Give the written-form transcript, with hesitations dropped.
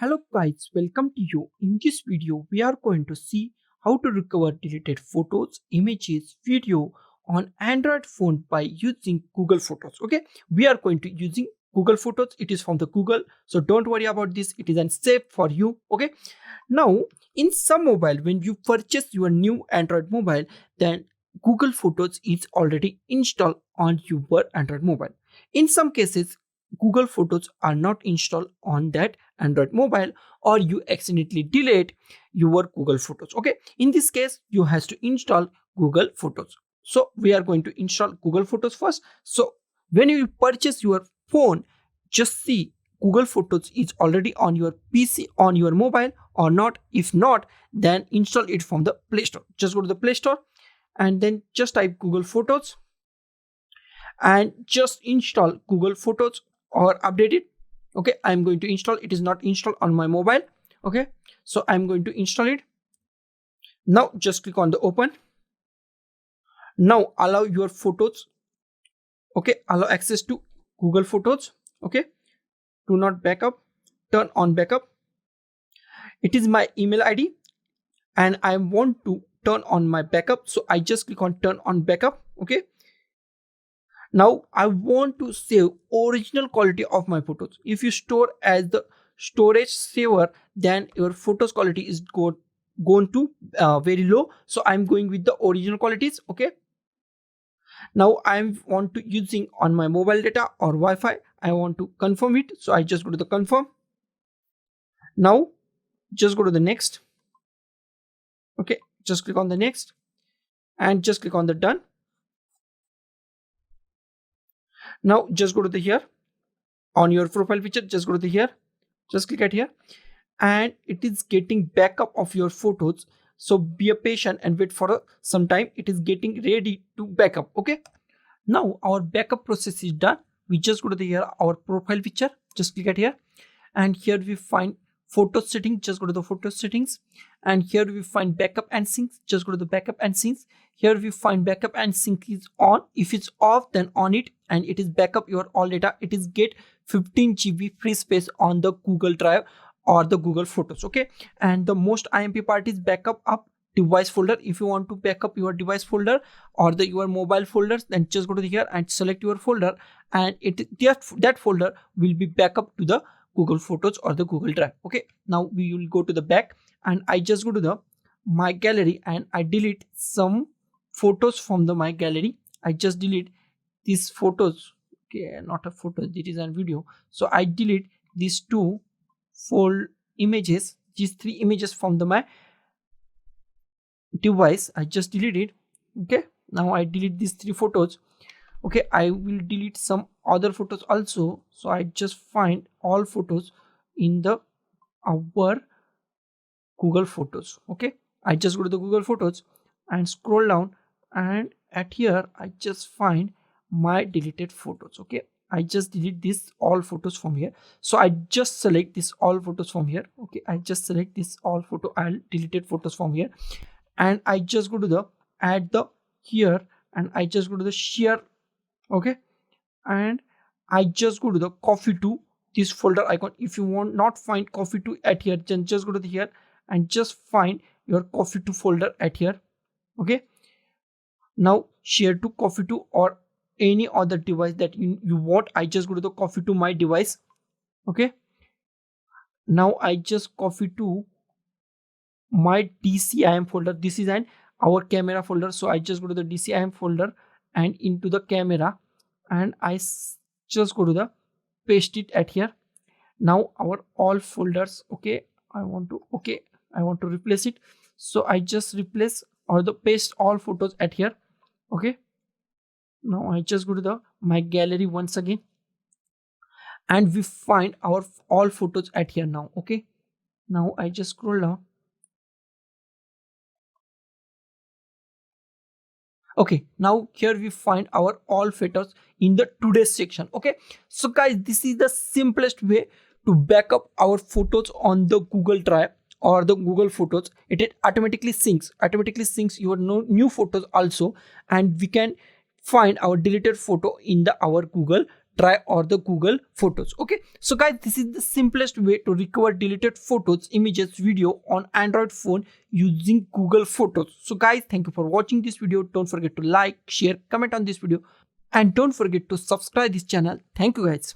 Hello guys, welcome to you. In this video, we are going to see how to recover deleted photos, images, video on Android phone by using Google Photos. Okay, we are going to using Google Photos. It is from the Google, so don't worry about this. It is unsafe for you. Okay, now in some mobile, when you purchase your new Android mobile, then Google Photos is already installed on your Android mobile. In some cases, Google Photos are not installed on that Android mobile, or you accidentally delete your Google Photos. Okay, in this case you has to install Google Photos. So we are going to install Google Photos first. So when you purchase your phone, just see Google Photos is already on your PC, on your mobile or not. If not, then install it from the Play Store. Just go to the Play Store and then just type Google Photos and just install Google Photos or update it. Okay, I'm going to install. It is not installed on my mobile. Okay, so I'm going to install it. Now just click on the open. Now allow your photos. Okay, allow access to Google Photos. Okay, do not backup, turn on backup. It is my email ID and I want to turn on my backup, so I just click on turn on backup. Okay, now I want to save original quality of my photos. If you store as the storage saver, then your photos quality is going to very low. So I'm going with the original qualities. Okay, now I want to using on my mobile data or Wi-Fi. I want to confirm it, so I just go to the confirm. Now just go to the next. Okay, just click on the next and just click on the done. Now just go to the here on your profile picture. Just go to the here, just click at here, and it is getting backup of your photos. So be a patient and wait for some time. It is getting ready to backup. Okay, now our backup process is done. We just go to the here our profile picture. Just click at here, and here we find photo settings. Just go to the photo settings, and here we find backup and sync. Just go to the backup and sync. Here we find backup and sync is on. If it's off, then on it, and it is backup your all data. It is get 15 GB free space on the Google Drive or the Google Photos. Okay, and the most IMP part is backup up device folder. If you want to backup your device folder or your mobile folders, then just go to here and select your folder, and that folder will be backup to the Google Photos or the Google Drive. Okay, now we will go to the back, and I just go to the my gallery and I delete some photos from the my gallery. I just delete these photos. Okay, not a photo, it is a video. So I delete these two full images, these three images from the my device. I just delete it. Okay, now I delete these three photos. Okay, I will delete some other photos also. So I just find all photos in the our Google Photos. Okay, I just go to the Google Photos and scroll down, and at here I just find my deleted photos. Okay, I just delete this all photos from here. So I just select this all photos from here. Okay, I just select this all photo and deleted photos from here, and I just go to the add the here, and I just go to the share. Okay, and I just go to the coffee to this folder icon. If you want not find coffee to at here, then just go to the here and just find your coffee to folder at here. Okay, now share to coffee to or any other device that you want. I just go to the coffee to my device. Okay, now I just copy to my DCIM folder. This is an our camera folder, so I just go to the DCIM folder and into the camera, and I just go to the paste it at here. Now our all folders. Okay, I want to replace it, so I just replace or the paste all photos at here. Okay, now I just go to the my gallery once again, and we find our all photos at here now. Okay, now I just scroll down. Okay, now here we find our all photos in the today's section. Okay, so guys, this is the simplest way to backup our photos on the Google Drive or the Google Photos. It automatically syncs your new photos also, and we can find our deleted photo in the our Google Drive or the Google Photos. Okay, so guys, this is the simplest way to recover deleted photos, images, video on Android phone using Google Photos. So guys, thank you for watching this video. Don't forget to like, share, comment on this video, and don't forget to subscribe this channel. Thank you guys.